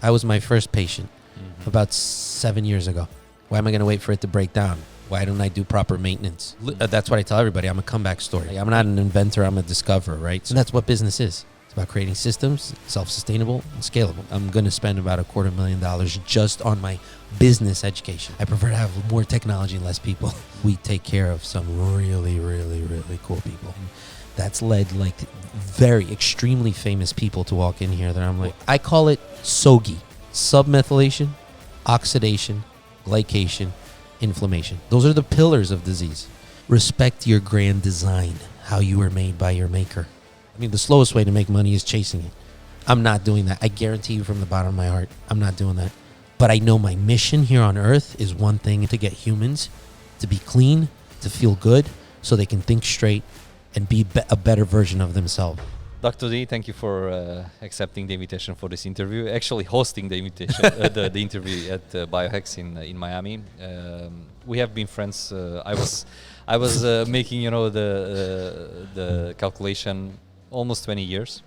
I was my first patient about 7 years ago. Why am I going to wait for it to break down? Why don't I do proper maintenance? That's what I tell everybody. I'm a comeback story. I'm not an inventor. I'm a discoverer, right? So that's what business is. It's about creating systems, self-sustainable and scalable. I'm going to spend about $250,000 just on my business education. I prefer to have more technology and less people. We take care of some really, really, really cool people. That's led like very extremely famous people to walk in here that I'm like, I call it SOGI, submethylation, oxidation, glycation, inflammation. Those are the pillars of disease. Respect your grand design, how you were made by your maker. I mean, the slowest way to make money is chasing it. I'm not doing that. I guarantee you from the bottom of my heart, I'm not doing that. But I know my mission here on earth is one thing, to get humans to be clean, to feel good, so they can think straight and be a better version of themselves. Dr. D, thank you for accepting the invitation for this interview. Actually, hosting the invitation, the interview at Biohacks in Miami. We have been friends. I was making, the calculation almost 20 years,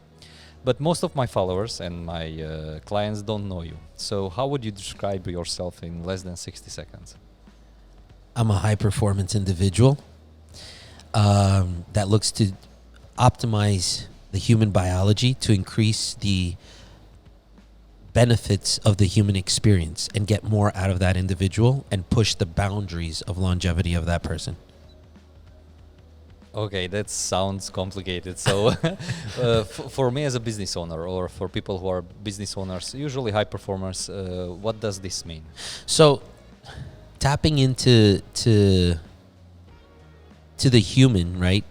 but most of my followers and my clients don't know you. So, how would you describe yourself in less than 60 seconds? I'm a high-performance individual that looks to optimize the human biology to increase the benefits of the human experience and get more out of that individual and push the boundaries of longevity of that person. Okay, that sounds complicated. So for me as a business owner, or for people who are business owners, usually high performers, what does this mean? So tapping into the human, right?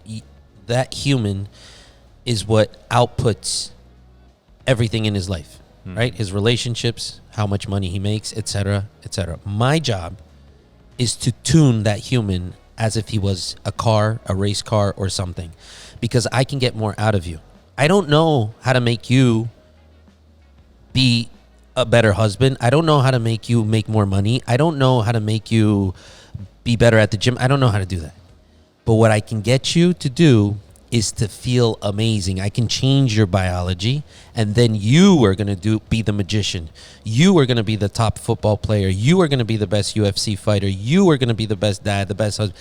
That human is what outputs everything in his life, right? His relationships, how much money he makes, etc., etc. My job is to tune that human as if he was a car, a race car, or something, because I can get more out of you. I don't know how to make you be a better husband. I don't know how to make you make more money. I don't know how to make you be better at the gym. I don't know how to do that. But what I can get you to do is to feel amazing. I can change your biology, and then you are going to be the magician. You are going to be the top football player. You are going to be the best UFC fighter. You are going to be the best dad, the best husband.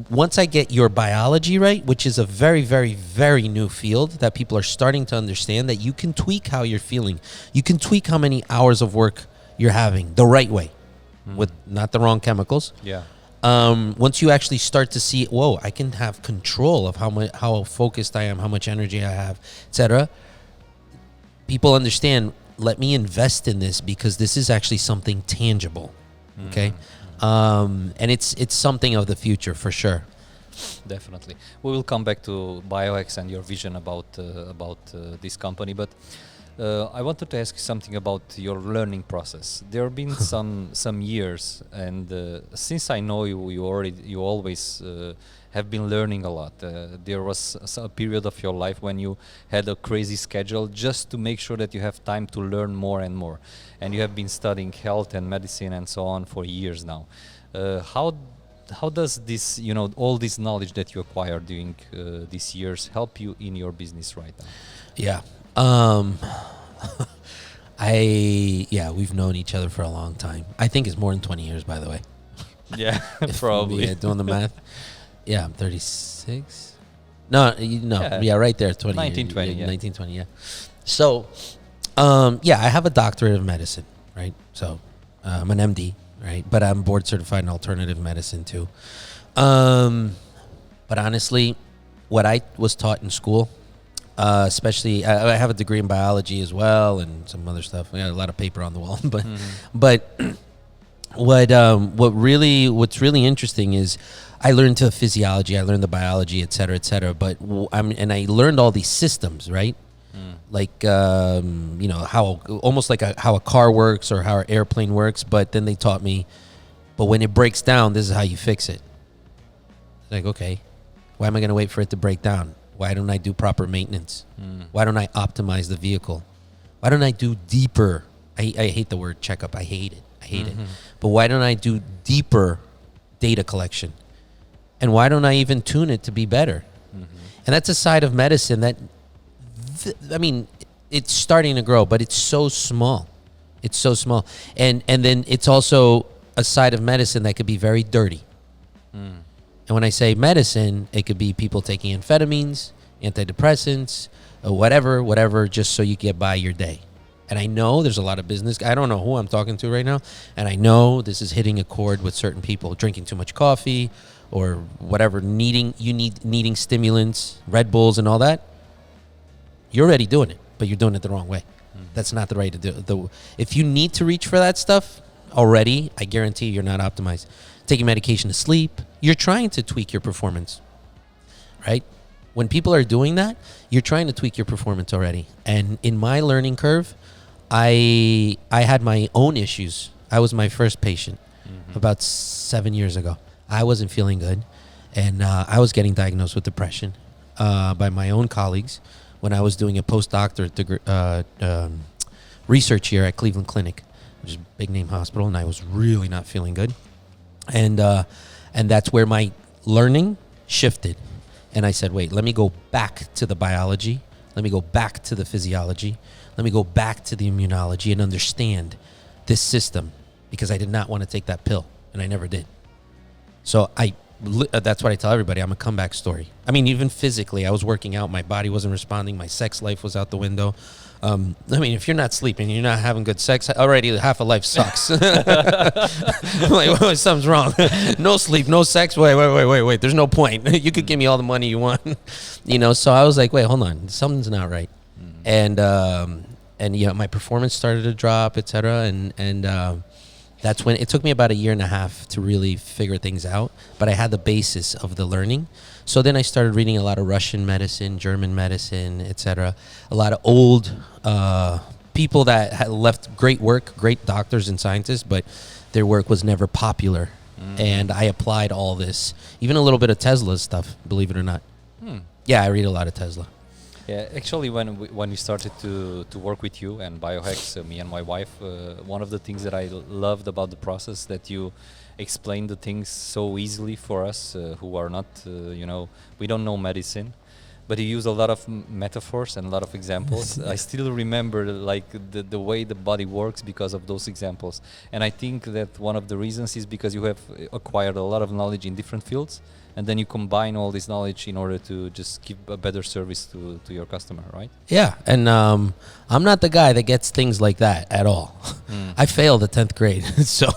Once I get your biology right, which is a very, very, very new field that people are starting to understand, that you can tweak how you're feeling. You can tweak how many hours of work you're having the right way, with not the wrong chemicals. Yeah. Once you actually start to see, whoa, I can have control of how focused I am, how much energy I have, etc. People understand, let me invest in this because this is actually something tangible. Okay. And it's something of the future for sure. Definitely. We will come back to Biohacks and your vision about this company, but I wanted to ask you something about your learning process. There have been some years, and since I know you, you always have been learning a lot. There was a period of your life when you had a crazy schedule just to make sure that you have time to learn more and more, and you have been studying health and medicine and so on for years now. How does this, all this knowledge that you acquired during these years help you in your business right now? Yeah. We've known each other for a long time. I think it's more than 20 years, by the way. Yeah, probably. Yeah, doing the math. Yeah, I'm 36. No, right there, 20. 1920, yeah. 1920, yeah. So, I have a doctorate of medicine, right? So, I'm an MD, right? But I'm board certified in alternative medicine too. But honestly, what I was taught in school, especially, I have a degree in biology as well and some other stuff. I got a lot of paper on the wall, but what's really interesting is I learned the physiology, I learned the biology, et cetera, but I learned all these systems, right? Like, how almost like how a car works or how an airplane works. But then they taught me, but when it breaks down, this is how you fix it. Like, okay, why am I going to wait for it to break down? Why don't I do proper maintenance? Why don't I optimize the vehicle? Why don't I do deeper? I hate the word checkup. I hate it. But why don't I do deeper data collection? And why don't I even tune it to be better? And that's a side of medicine that, it's starting to grow, but it's so small. It's so small. And then it's also a side of medicine that could be very dirty. And when I say medicine, it could be people taking amphetamines, antidepressants, whatever, just so you get by your day. And I know there's a lot of business. I don't know who I'm talking to right now. And I know this is hitting a chord with certain people, drinking too much coffee or whatever, needing stimulants, Red Bulls and all that. You're already doing it, but you're doing it the wrong way. That's not the right to do. If you need to reach for that stuff already, I guarantee you're not optimized. Taking medication to sleep, you're trying to tweak your performance, right? When people are doing that, you're trying to tweak your performance already. And in my learning curve, I had my own issues. I was my first patient about 7 years ago. I wasn't feeling good, and I was getting diagnosed with depression by my own colleagues when I was doing a postdoctorate research here at Cleveland Clinic, which is a big name hospital, and I was really not feeling good. And that's where my learning shifted. And I said, wait, let me go back to the biology. Let me go back to the physiology. Let me go back to the immunology and understand this system, because I did not want to take that pill, and I never did. So that's what I tell everybody. I'm a comeback story. I mean, even physically, I was working out. My body wasn't responding. My sex life was out the window. I mean, if you're not sleeping, you're not having good sex, already half of life sucks. Like, something's wrong. No sleep, no sex. Wait. There's no point. You could give me all the money you want. So I was like, wait, hold on. Something's not right. And my performance started to drop, et cetera. And that's when it took me about 1.5 years to really figure things out. But I had the basis of the learning. So then I started reading a lot of Russian medicine, German medicine, et cetera. A lot of old people that had left great work, great doctors and scientists, but their work was never popular. And I applied all this, even a little bit of Tesla stuff, believe it or not. Yeah, I read a lot of Tesla. Yeah, actually, when we started to work with you and Biohacks, me and my wife, one of the things that I loved about the process that you explain the things so easily for us who are not, we don't know medicine, but you use a lot of metaphors and a lot of examples. I still remember like the way the body works because of those examples. And I think that one of the reasons is because you have acquired a lot of knowledge in different fields, and then you combine all this knowledge in order to just give a better service to your customer, right? Yeah, and I'm not the guy that gets things like that at all. I failed the 10th grade, so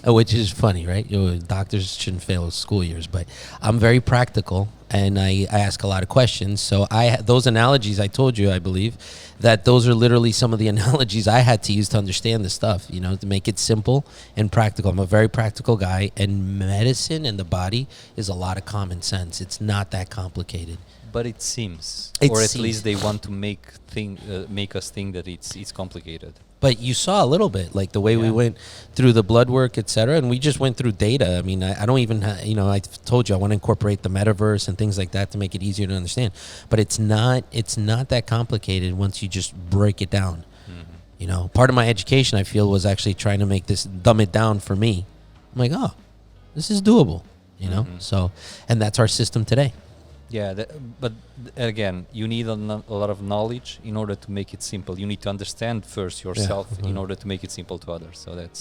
which is funny, right? Doctors shouldn't fail school years, but I'm very practical, and I ask a lot of questions. So those analogies I told you, I believe, that those are literally some of the analogies I had to use to understand the stuff, to make it simple and practical. I'm a very practical guy, and medicine and the body is a lot of common sense. It's not that complicated. But it seems, or at least they want to make us think that it's complicated. But you saw a little bit, like the way we went through the blood work, et cetera, and we just went through data. I mean, I don't even, I told you I want to incorporate the metaverse and things like that to make it easier to understand. But it's not that complicated once you just break it down. Part of my education, I feel, was actually trying to dumb it down for me. I'm like, oh, this is doable, So, and that's our system today. Yeah, but again, you need a lot of knowledge in order to make it simple. You need to understand first yourself in order to make it simple to others. So that's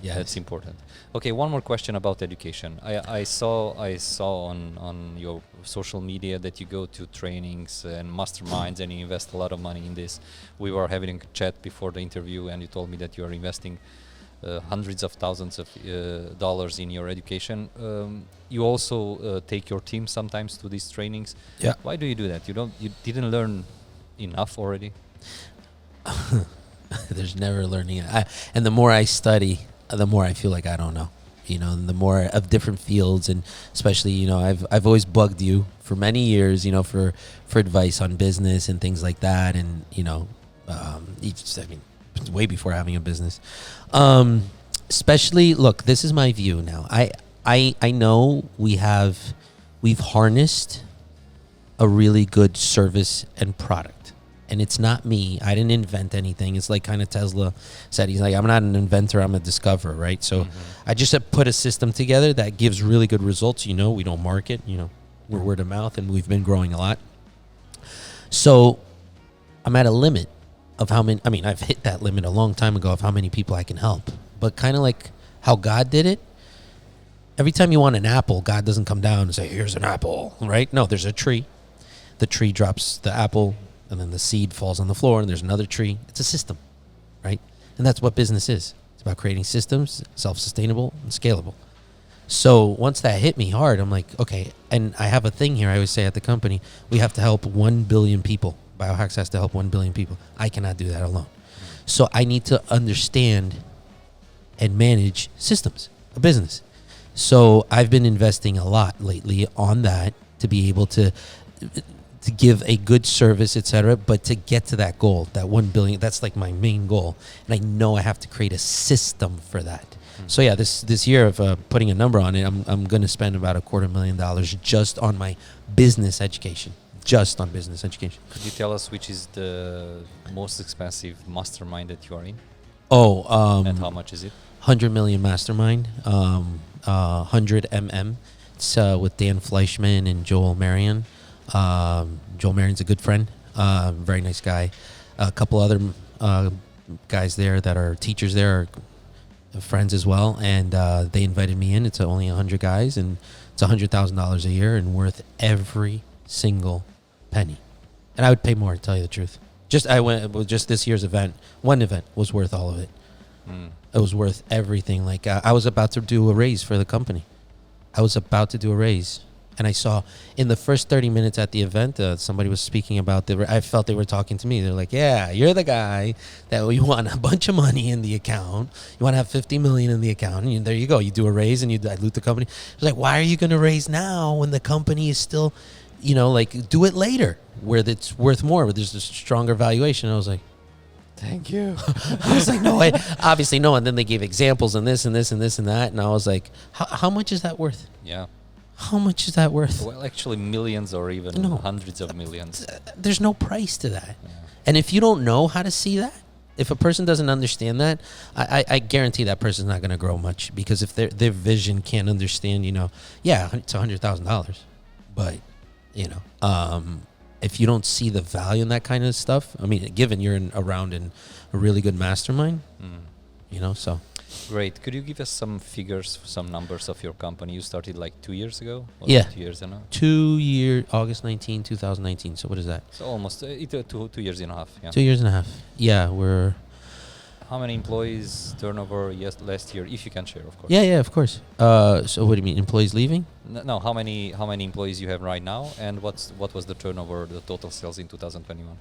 that's important. Okay, one more question about education. I saw on your social media that you go to trainings and masterminds and you invest a lot of money in this. We were having a chat before the interview, and you told me that you are investing hundreds of thousands of dollars in your education. You also take your team sometimes to these trainings. Yeah. Why do you do that? You didn't learn enough already? There's never learning. And the more I study, the more I feel like I don't know. And the more of different fields, and especially, I've always bugged you for many years, for advice on business and things like that, and way before having a business. Especially, look, this is my view now. I know we've harnessed a really good service and product, and it's not me. I didn't invent anything. It's like kind of Tesla said. He's like, I'm not an inventor, I'm a discoverer, right? So I just have put a system together that gives really good results. We don't market, we're word of mouth, and we've been growing a lot. So I'm at a limit. of how many. I mean, I've hit that limit a long time ago of how many people I can help. But kind of like how God did it. Every time you want an apple, God doesn't come down and say, "Here's an apple," right? No, there's a tree. The tree drops the apple, and then the seed falls on the floor, and there's another tree. It's a system, right? And that's what business is. It's about creating systems, self-sustainable and scalable. So once that hit me hard, I'm like, okay. And I have a thing here. I always say at the company, we have to help 1 billion people. Biohacks has to help 1 billion people. I cannot do that alone. So I need to understand and manage systems, a business. So I've been investing a lot lately on that to be able to give a good service, etc. But to get to that goal, that 1 billion, that's like my main goal. And I know I have to create a system for that. So yeah, this year of putting a number on it, I'm going to spend about $250,000 just on my business education. Just on business education. Could you tell us which is the most expensive mastermind that you are in? And how much is it? 100 million mastermind, 100 mm. It's with Dan Fleischman and Joel Marion. Joel Marion's a good friend, very nice guy. A couple other guys there that are teachers there are friends as well, and they invited me in. It's only 100 guys, and it's $100,000 a year and worth every single penny. And I would pay more, to tell you the truth. Just this year's event, one event was worth all of it. It was worth everything. Like I was about to do a raise for the company. And I saw in the first 30 minutes at the event, somebody was speaking about I felt they were talking to me. They're like, yeah, you're the guy that you want a bunch of money in the account. You want to have 50 million in the account. And there you go. You do a raise and you dilute the company. It's like, why are you going to raise now when the company is still, like do it later where it's worth more, where there's a stronger valuation. And I was like, thank you. I was like, no way. Obviously, no. And then they gave examples and this and this and this and that. And I was like, how much is that worth? Yeah. How much is that worth? Well, actually, millions or even hundreds of millions. There's no price to that. Yeah. And if you don't know how to see that, if a person doesn't understand that, I guarantee that person's not going to grow much, because if their vision can't understand, yeah, it's $100,000. But, if you don't see the value in that kind of stuff, I mean, given you're around in a really good mastermind, so. Great. Could you give us some figures, some numbers of your company? You started like 2 years ago? Or Yeah. 2 years and a half? 2 year, August 19, 2019. So what is that? So almost 2 years and a half. Yeah. 2 years and a half. Yeah, we're... How many employees turnover last year, if you can share, of course? Yeah, of course. So what do you mean, employees leaving? No, how many employees you have right now, and what was the turnover, the total sales in 2021?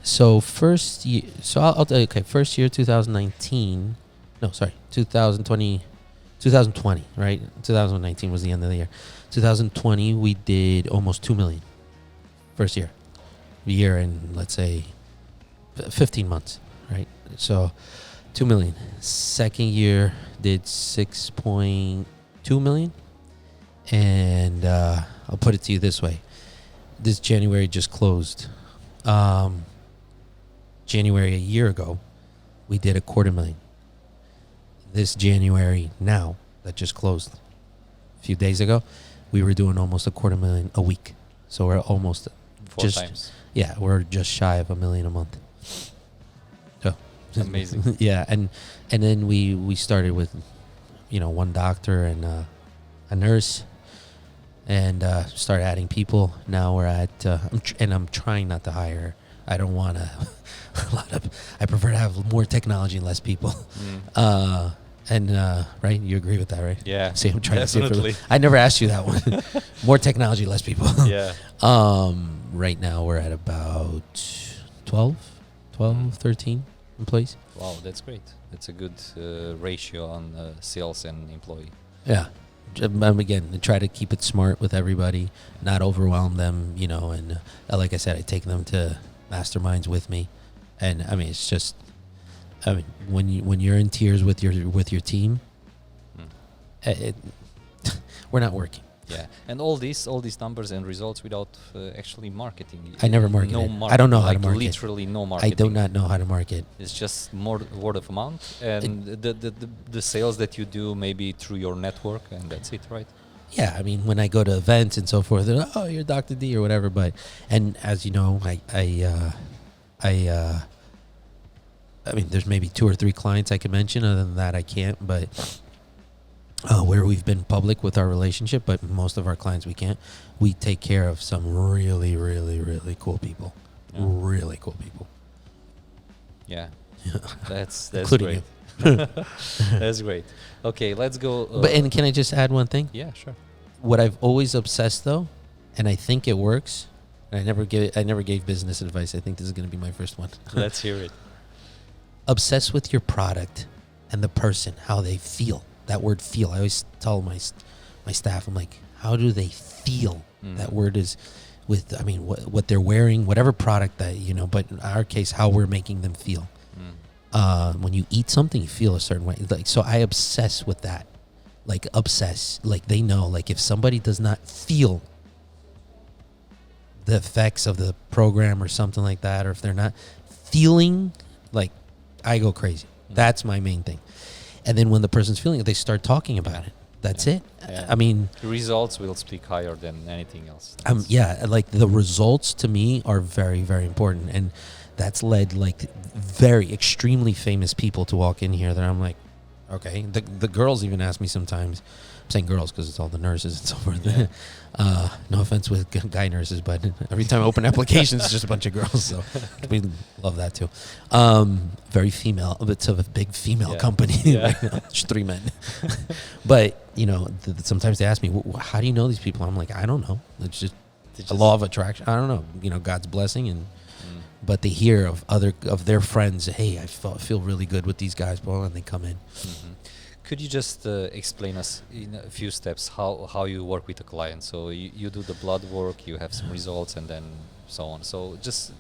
So first year, I'll tell you, okay, first year 2019, no, sorry, 2020, right? 2019 was the end of the year. 2020, we did almost 2 million. First year. A year in, let's say, 15 months, right? So 2 million. Second year did 6.2 million. And I'll put it to you this way. This January just closed. January a year ago, we did 250,000. This January now, that just closed a few days ago, we were doing almost 250,000 a week. So we're almost 4 times. Yeah, we're just shy of $1 million a month. So amazing. Yeah, and then we started with, one doctor and a nurse, and started adding people. Now we're at, I'm trying not to hire. I don't want I prefer to have more technology and less people. Right, you agree with that, right? Yeah. See, I'm trying definitely. to see I never asked you that one. More technology, less people. Yeah. Right now we're at about 12, 13 employees. Wow, that's great. That's a good ratio on sales and employee. Yeah. Again, try to keep it smart with everybody, not overwhelm them, and like I said, I take them to masterminds with me. And I mean, it's just, when you're in tears with your team, we're not working. Yeah, and all these numbers and results without actually marketing. I never market. No I don't know how to market. Literally no marketing. I do not know how to market. It's just more word of mouth, and the sales that you do maybe through your network, and that's it, right? Yeah, I mean, when I go to events and so forth, they're like, oh, you're Dr. D or whatever. And as you know, I mean, there's maybe 2 or 3 clients I can mention. Other than that, I can't. But where we've been public with our relationship, but most of our clients we can't. We take care of some really, really, really cool people. Yeah. Really cool people. Yeah, that's Including great. That's great. Okay, let's go. And can I just add one thing? Yeah, sure. What I've always obsessed though, and I think it works. I never gave business advice. I think this is going to be my first one. Let's hear it. Obsess with your product and the person, how they feel. That word "feel." I always tell my staff, I'm like, how do they feel? That word is with, I mean, what they're wearing, whatever product that, you know, but in our case, how we're making them feel. When you eat something, you feel a certain way. Like, so I obsess with that. Like, obsess. Like, they know, like, if somebody does not feel the effects of the program or something like that, or if they're not feeling, like, I go crazy. That's my main thing. And then when the person's feeling it, they start talking about it. That's it. Yeah. I mean, The results will speak higher than anything else. yeah, like the results to me are very, very important. And that's led like very extremely famous people to walk in here that I'm like, okay. The girls even ask me sometimes. I'm saying girls because it's all the nurses and so forth. Yeah. No offense with guy nurses, but every time I open applications, it's just a bunch of girls. So we love that too. Very female. It's a big female company. Yeah. Just 3 men. But, you know, sometimes they ask me, how do you know these people? I'm like, I don't know. It's just a law of attraction. I don't know. You know, God's blessing. And but they hear of their friends, hey, I feel really good with these guys, bro, and they come in. Could you just explain us in a few steps how you work with a client? So you do the blood work, you have some results, and then so on. So just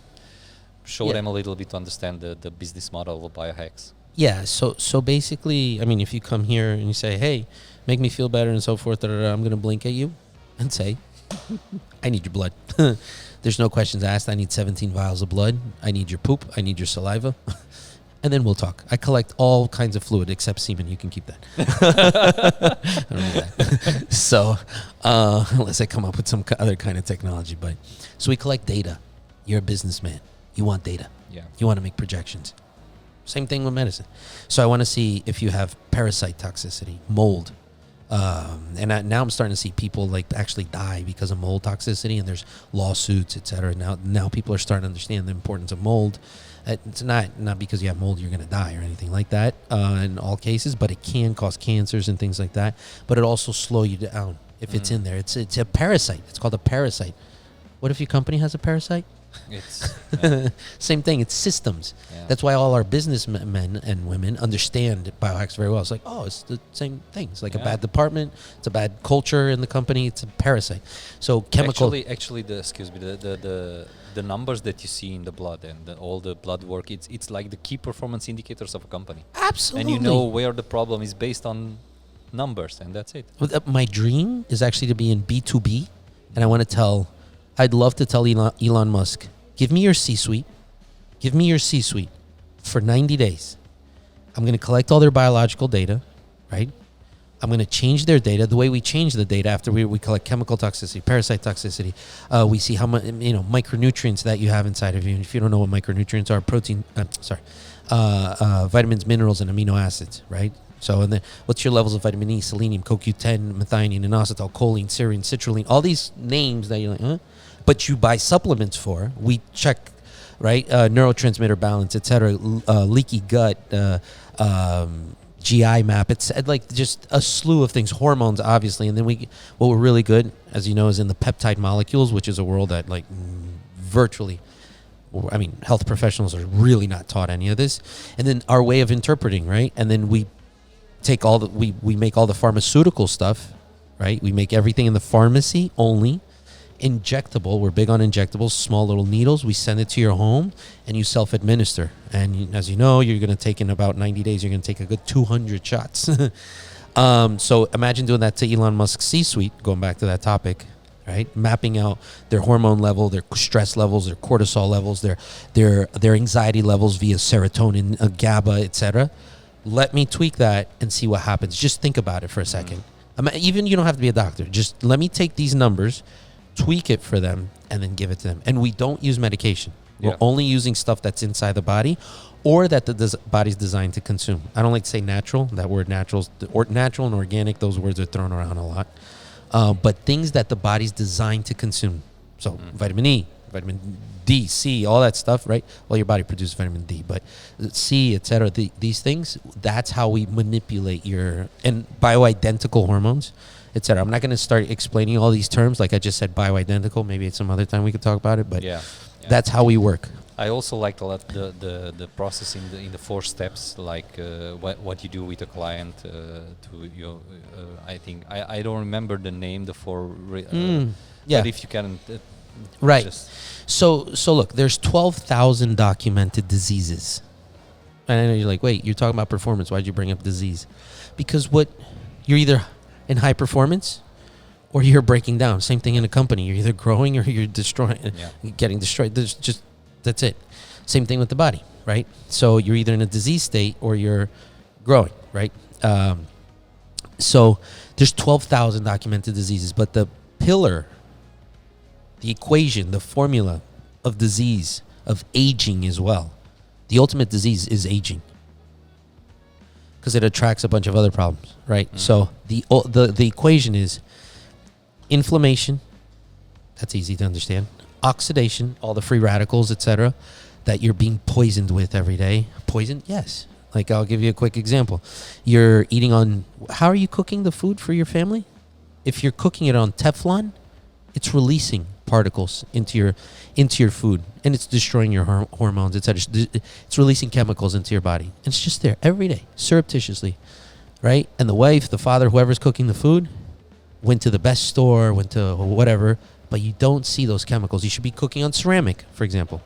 show them a little bit to understand the business model of Biohacks. Yeah, so basically, I mean, if you come here and you say, hey, make me feel better and so forth, I'm going to blink at you and say, I need your blood. There's no questions asked. I need 17 vials of blood. I need your poop. I need your saliva. And then we'll talk. I collect all kinds of fluid except semen. You can keep that. I don't need that. So, unless I come up with some other kind of technology. But so we collect data. You're a businessman. You want data. Yeah. You want to make projections. Same thing with medicine. So I want to see if you have parasite toxicity, mold. And now I'm starting to see people like actually die because of mold toxicity, and there's lawsuits, etc. Now people are starting to understand the importance of mold. It's not because you have mold you're going to die or anything like that in all cases, but it can cause cancers and things like that. But it also slow you down if it's in there. It's a parasite. It's called a parasite. What if your company has a parasite? It's Same thing. It's systems. Yeah. That's why all our business men and women understand biohacks very well. It's like, oh, it's the same thing. It's like a bad department. It's a bad culture in the company. It's a parasite. So chemical. Actually, the numbers that you see in the blood and all the blood work, it's like the key performance indicators of a company. Absolutely. And you know where the problem is based on numbers, and that's it. My dream is actually to be in B2B, and I'd love to tell Elon Musk, give me your C-suite for 90 days. I'm going to collect all their biological data, right? I'm going to change their data the way we change the data after we collect chemical toxicity, parasite toxicity. We see how much, micronutrients that you have inside of you. And if you don't know what micronutrients are, vitamins, minerals, and amino acids, right? So, and then what's your levels of vitamin E, selenium, CoQ10, methionine, inositol, choline, serine, citrulline, all these names that you're like, huh? But you buy supplements for. We check, right? Neurotransmitter balance, etc. Leaky gut, GI map. It's like just a slew of things. Hormones, obviously, and then what we're really good, as you know, is in the peptide molecules, which is a world that like virtually. I mean, health professionals are really not taught any of this. And then our way of interpreting, right? And then we take we make all the pharmaceutical stuff, right? We make everything in the pharmacy only. Injectable, we're big on injectables, small little needles. We send it to your home and you self-administer. And as you know, you're going to take in about 90 days, you're going to take a good 200 shots. So imagine doing that to Elon Musk's C-suite, going back to that topic, right? Mapping out their hormone level, their stress levels, their cortisol levels, their anxiety levels via serotonin, GABA, etc. Let me tweak that and see what happens. Just think about it for a second. Even you don't have to be a doctor. Just let me take these numbers, tweak it for them, and then give it to them. And we don't use medication. We're only using stuff that's inside the body, or that the body's designed to consume. I don't like to say natural. That word natural and organic, those words are thrown around a lot. But things that the body's designed to consume. So vitamin E, vitamin D, C, all that stuff, right? Well, your body produces vitamin D, but C, etc. These things, that's how we manipulate and bioidentical hormones, etc. I'm not going to start explaining all these terms. Like I just said, bioidentical. Maybe at some other time we could talk about it, but that's how we work. I also liked a lot the process in the 4 steps, like what you do with a client to your. I think I don't remember the name, the 4. But if you can, right. So look, there's 12,000 documented diseases, and I know you're like, wait, you're talking about performance. Why'd you bring up disease? Because you're either in high performance or you're breaking down. Same thing in a company. You're either growing or you're destroying, getting destroyed. That's it. Same thing with the body, right? So you're either in a disease state or you're growing, right? So there's 12,000 documented diseases, but the pillar, the equation, the formula of disease, of aging as well. The ultimate disease is aging because it attracts a bunch of other problems, right? So the equation is inflammation. That's easy to understand. Oxidation, all the free radicals, etc., that you're being poisoned with every day. Poisoned? Yes. Like I'll give you a quick example. You're eating on, how are you cooking the food for your family? If you're cooking it on Teflon, it's releasing particles into your food, and it's destroying your hormones, etc. It's releasing chemicals into your body, and it's just there every day, surreptitiously, right? And the wife, the father, whoever's cooking the food, went to the best store, went to whatever, but you don't see those chemicals. You should be cooking on ceramic, for example.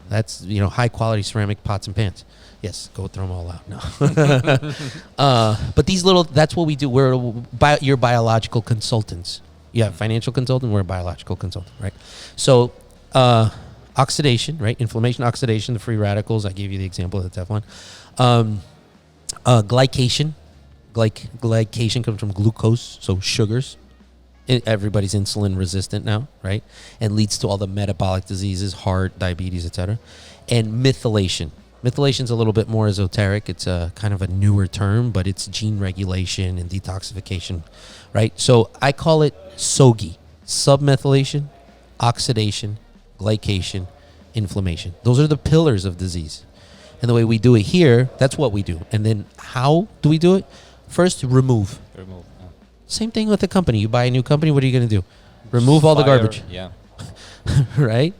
That's high quality ceramic pots and pans. Yes, go throw them all out. No, but that's what we do. You're biological consultants. You have financial consultant, we're a biological consultant, right? So oxidation, right? Inflammation, oxidation, the free radicals. I gave you the example of the Teflon. Glycation. Glycation comes from glucose, so sugars. Everybody's insulin resistant now, right? And leads to all the metabolic diseases, heart, diabetes, etc. And methylation. Methylation's a little bit more esoteric. It's a kind of a newer term, but it's gene regulation and detoxification, right? So I call it SOGI: submethylation, oxidation, glycation, inflammation. Those are the pillars of disease. And the way we do it here, that's what we do. And then how do we do it? First, remove. Same thing with a company. You buy a new company, what are you going to do? Remove all the garbage. Yeah. Right?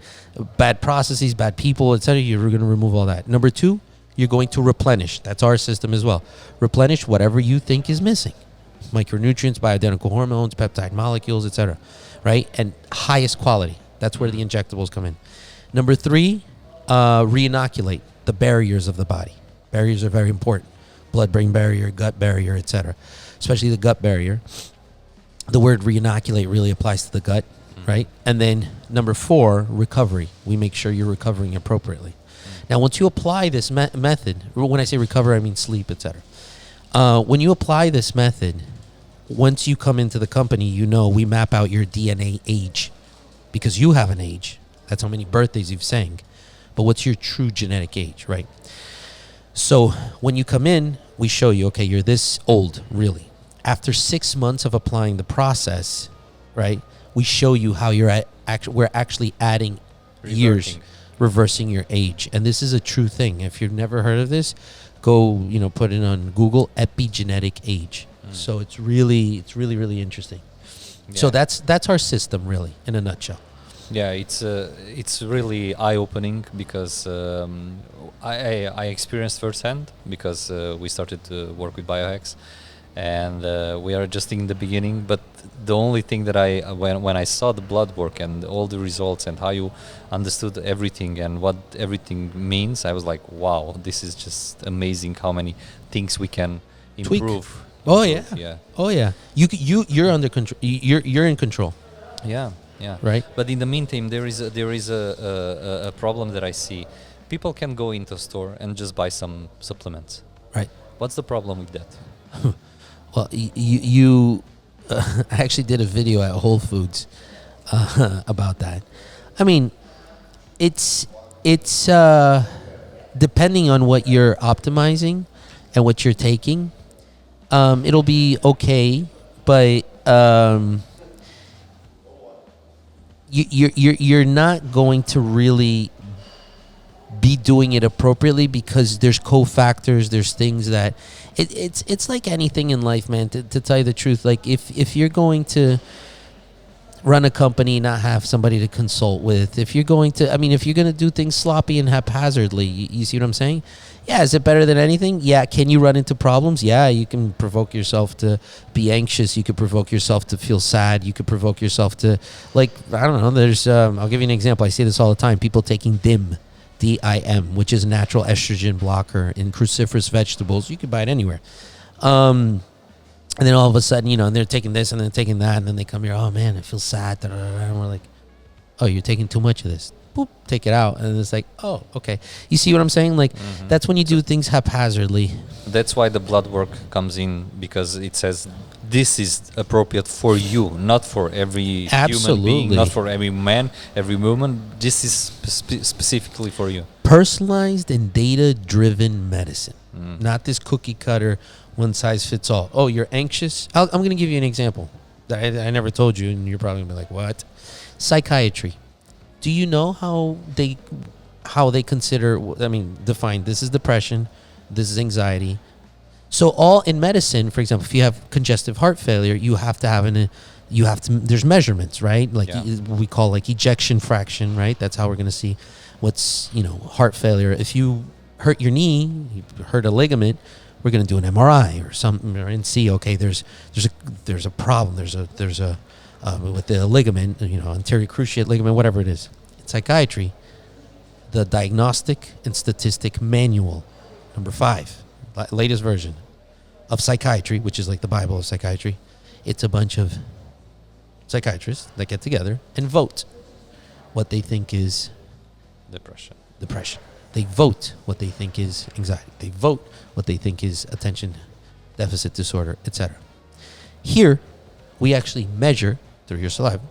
Bad processes, bad people, etc. You're going to remove all that. Number 2, you're going to replenish. That's our system as well. Replenish whatever you think is missing. Micronutrients, bioidentical hormones, peptide molecules, etc. Right? And highest quality. That's where the injectables come in. Number 3, re-inoculate the barriers of the body. Barriers are very important. Blood-brain barrier, gut barrier, etc. Especially the gut barrier. The word re-inoculate really applies to the gut, right? And then number 4, recovery. We make sure you're recovering appropriately. Now, once you apply this method, when I say recover, I mean sleep, etc. When you apply this method, once you come into the company, we map out your DNA age because you have an age. That's how many birthdays you've sang. But what's your true genetic age, right? So when you come in, we show you, okay, you're this old, really. After 6 months of applying the process, right, we show you how we're actually adding years, reversing your age. And this is a true thing. If you've never heard of this, go, put it on Google, epigenetic age. So it's really, really interesting. Yeah. So that's our system, really, in a nutshell. Yeah, it's really eye-opening because I experienced firsthand because we started to work with Biohacks, and we are just in the beginning. But the only thing that when I saw the blood work and all the results and how you understood everything and what everything means, I was like, wow, this is just amazing how many things we can improve. Tweak. Oh yeah. Oh yeah. You're under control. You're in control. Yeah. Right. But in the meantime, there is a problem that I see. People can go into a store and just buy some supplements. Right. What's the problem with that? Well, you I actually did a video at Whole Foods about that. I mean, it's depending on what you're optimizing and what you're taking, it'll be okay, but you're not going to really be doing it appropriately, because there's cofactors, there's things that it's like anything in life, man, to tell you the truth. Like if you're going to run a company, not have somebody to consult with, if you're going to do things sloppy and haphazardly, you see what I'm saying? Yeah, is it better than anything? Yeah. Can you run into problems? Yeah, you can provoke yourself to be anxious. You could provoke yourself to feel sad. You could provoke yourself to, like, I don't know, there's, I'll give you an example. I see this all the time. People taking DIM, which is a natural estrogen blocker in cruciferous vegetables. You could buy it anywhere. And then all of a sudden, and they're taking this and then taking that, and then they come here, oh man, I feel sad. Da, da, da, and we're like, oh, you're taking too much of this. Boop, take it out. And it's like, oh, okay. You see what I'm saying? Like, that's when you do things haphazardly. That's why the blood work comes in, because it says this is appropriate for you, not for every human being, not for every man, every woman. This is specifically for you. Personalized and data-driven medicine. Not this cookie cutter, one size fits all. Oh, you're anxious? I'm going to give you an example that I never told you, and you're probably going to be like, what? Psychiatry. Do you know how they consider, define, this is depression, this is anxiety. So all in medicine, for example, if you have congestive heart failure, you have to there's measurements, right? Like we call like ejection fraction, right? That's how we're going to see what's, heart failure. If you hurt your knee, you hurt a ligament, we're going to do an MRI or something and see, okay, there's a problem. There's a with the ligament, anterior cruciate ligament, whatever it is. In psychiatry, the Diagnostic and Statistic Manual, number 5, latest version of psychiatry, which is like the Bible of psychiatry. It's a bunch of psychiatrists that get together and vote what they think is depression. They vote what they think is anxiety. They vote what they think is attention deficit disorder, etc. Here, we actually measure through your saliva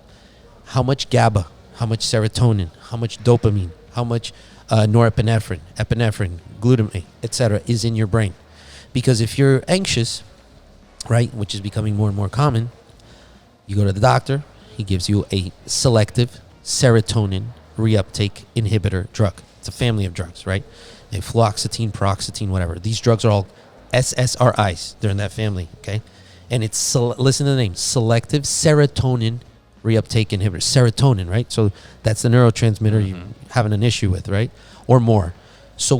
how much GABA, how much serotonin, how much dopamine, how much norepinephrine, epinephrine, glutamate, etc. is in your brain. Because if you're anxious, right, which is becoming more and more common, you go to the doctor, he gives you a selective serotonin reuptake inhibitor drug. It's a family of drugs, right? They have fluoxetine, paroxetine, whatever. These drugs are all SSRIs. They're in that family, okay? And it's, listen to the name, selective serotonin reuptake inhibitor. Serotonin, right? So that's the neurotransmitter you're having an issue with, right? Or more. So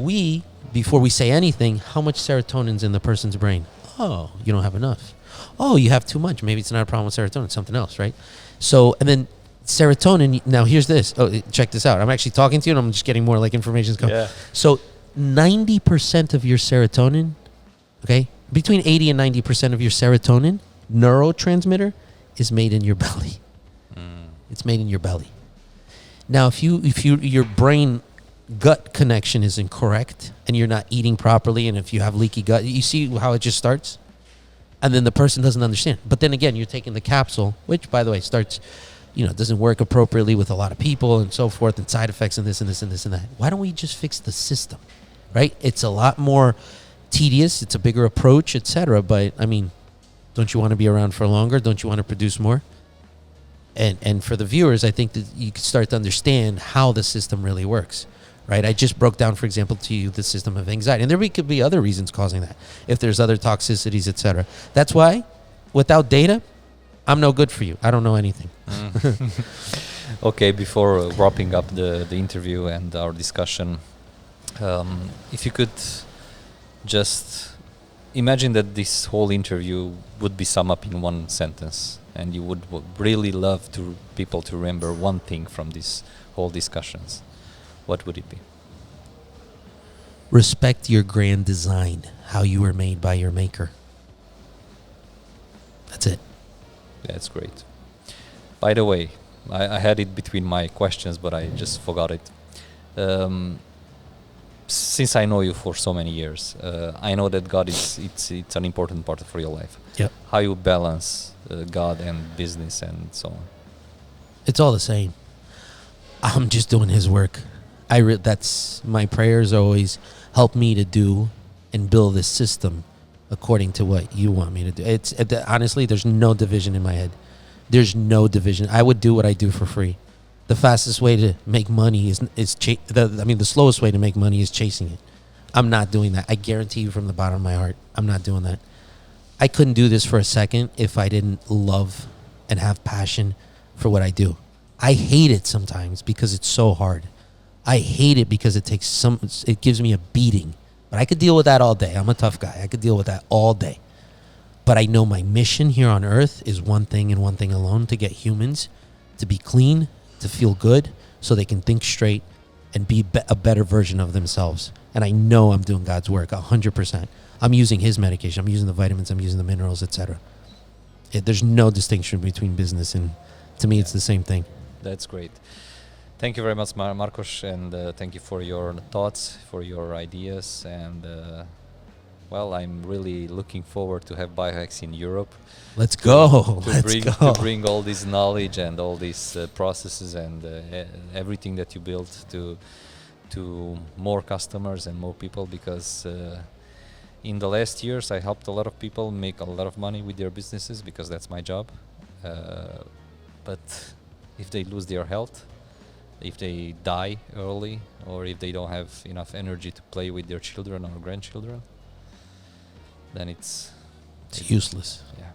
before we say anything, how much serotonin's in the person's brain? Oh, you don't have enough. Oh, you have too much. Maybe it's not a problem with serotonin, it's something else, right? So, and then serotonin, now here's this. Oh, check this out. I'm actually talking to you and I'm just getting more like information's coming. Yeah. So 90% of your serotonin, okay? Between 80 and 90% of your serotonin neurotransmitter is made in your belly. It's made in your belly. Now, if your brain gut connection is incorrect and you're not eating properly, and if you have leaky gut, you see how it just starts? And then the person doesn't understand. But then again, you're taking the capsule, which, by the way, starts, doesn't work appropriately with a lot of people and so forth, and side effects and this and this and this and that. Why don't we just fix the system, right? It's a lot more tedious. It's a bigger approach, etc. But, don't you want to be around for longer? Don't you want to produce more? And for the viewers, I think that you can start to understand how the system really works, right? I just broke down, for example, to you the system of anxiety. And there could be other reasons causing that, if there's other toxicities, etc. That's why, without data, I'm no good for you. I don't know anything. Okay, before wrapping up the interview and our discussion, if you could just imagine that this whole interview would be summed up in one sentence, and you would really love people to remember one thing from this whole discussions, what would it be? Respect your grand design, how you were made by your maker. That's it. That's great. By the way, I had it between my questions, but I just forgot it. Since I know you for so many years, I know that God it's an important part for your life. Yep. How you balance God and business and so on? It's all the same. I'm just doing His work. That's my prayers always. help me to do and build this system according to what you want me to do. It's honestly, there's no division in my head. There's no division. I would do what I do for free. The fastest way to make money the slowest way to make money is chasing it. I'm not doing that. I guarantee you from the bottom of my heart, I'm not doing that. I couldn't do this for a second if I didn't love and have passion for what I do. I hate it sometimes because it's so hard. I hate it because it gives me a beating. But I could deal with that all day. I'm a tough guy. I could deal with that all day. But I know my mission here on earth is one thing and one thing alone: to get humans to be clean, to feel good, so they can think straight and be a better version of themselves. And I know I'm doing God's work 100%. I'm using his medication. I'm using the vitamins. I'm using the minerals, etc. There's no distinction between business, and to me, it's the same thing. That's great. Thank you very much, Marcos, and thank you for your thoughts, for your ideas, and I'm really looking forward to have Biohacks in Europe. Let's go. To bring all this knowledge and all these processes and everything that you built to more customers and more people, because in the last years I helped a lot of people make a lot of money with their businesses, because that's my job. But if they lose their health, if they die early, or if they don't have enough energy to play with their children or grandchildren, then it's useless. Yeah.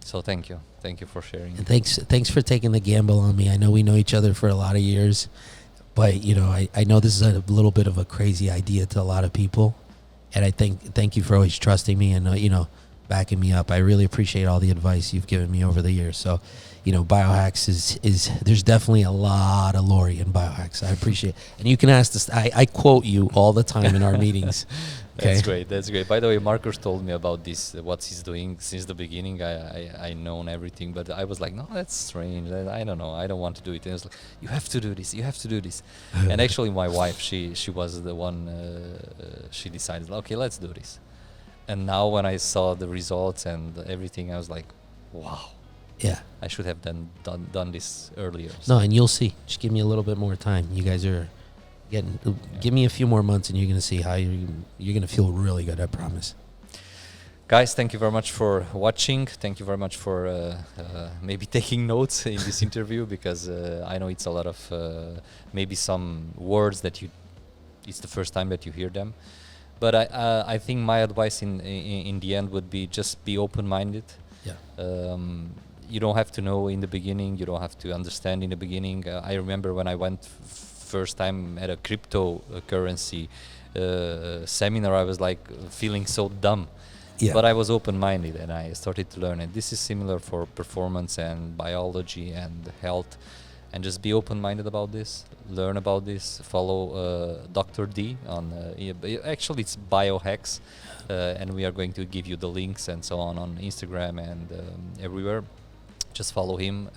So thank you for sharing. And thanks for taking the gamble on me. I know we know each other for a lot of years, but I know this is a little bit of a crazy idea to a lot of people, and I thank you for always trusting me and backing me up. I really appreciate all the advice you've given me over the years. So, Biohacks is there's definitely a lot of Lori in Biohacks. I appreciate it. And you can ask this. I quote you all the time in our meetings. Okay? That's great. By the way, Marcus told me about this, what he's doing since the beginning. I known everything, but I was like, no, that's strange. I don't know. I don't want to do it. And he was like, you have to do this. You have to do this. And actually, my wife, she was the one. She decided, okay, let's do this. And now when I saw the results and everything, I was like, wow. Yeah. I should have done this earlier. So. No, and you'll see. Just give me a little bit more time. You guys are getting. Yeah. Give me a few more months, and you're going to see how you're going to feel really good. I promise. Guys, thank you very much for watching. Thank you very much for maybe taking notes in this interview, because I know it's a lot of maybe some words that it's the first time that you hear them. But I think my advice in the end would be just be open-minded. Yeah. You don't have to know in the beginning. You don't have to understand in the beginning. I remember when I went first time at a cryptocurrency seminar, I was like feeling so dumb. Yeah. But I was open-minded and I started to learn. And this is similar for performance and biology and health. And just be open-minded about this. Learn about this. Follow Dr. D on. Actually, it's Biohacks, and we are going to give you the links and so on Instagram and everywhere. Just follow him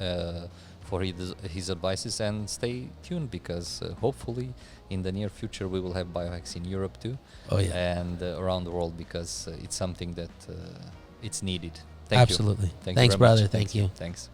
for his advices and stay tuned, because hopefully in the near future we will have Biohacks in Europe too. Oh yeah. And around the world, because it's something that it's needed. Absolutely. Thank Thanks, you very brother. much. Thank you. Thanks.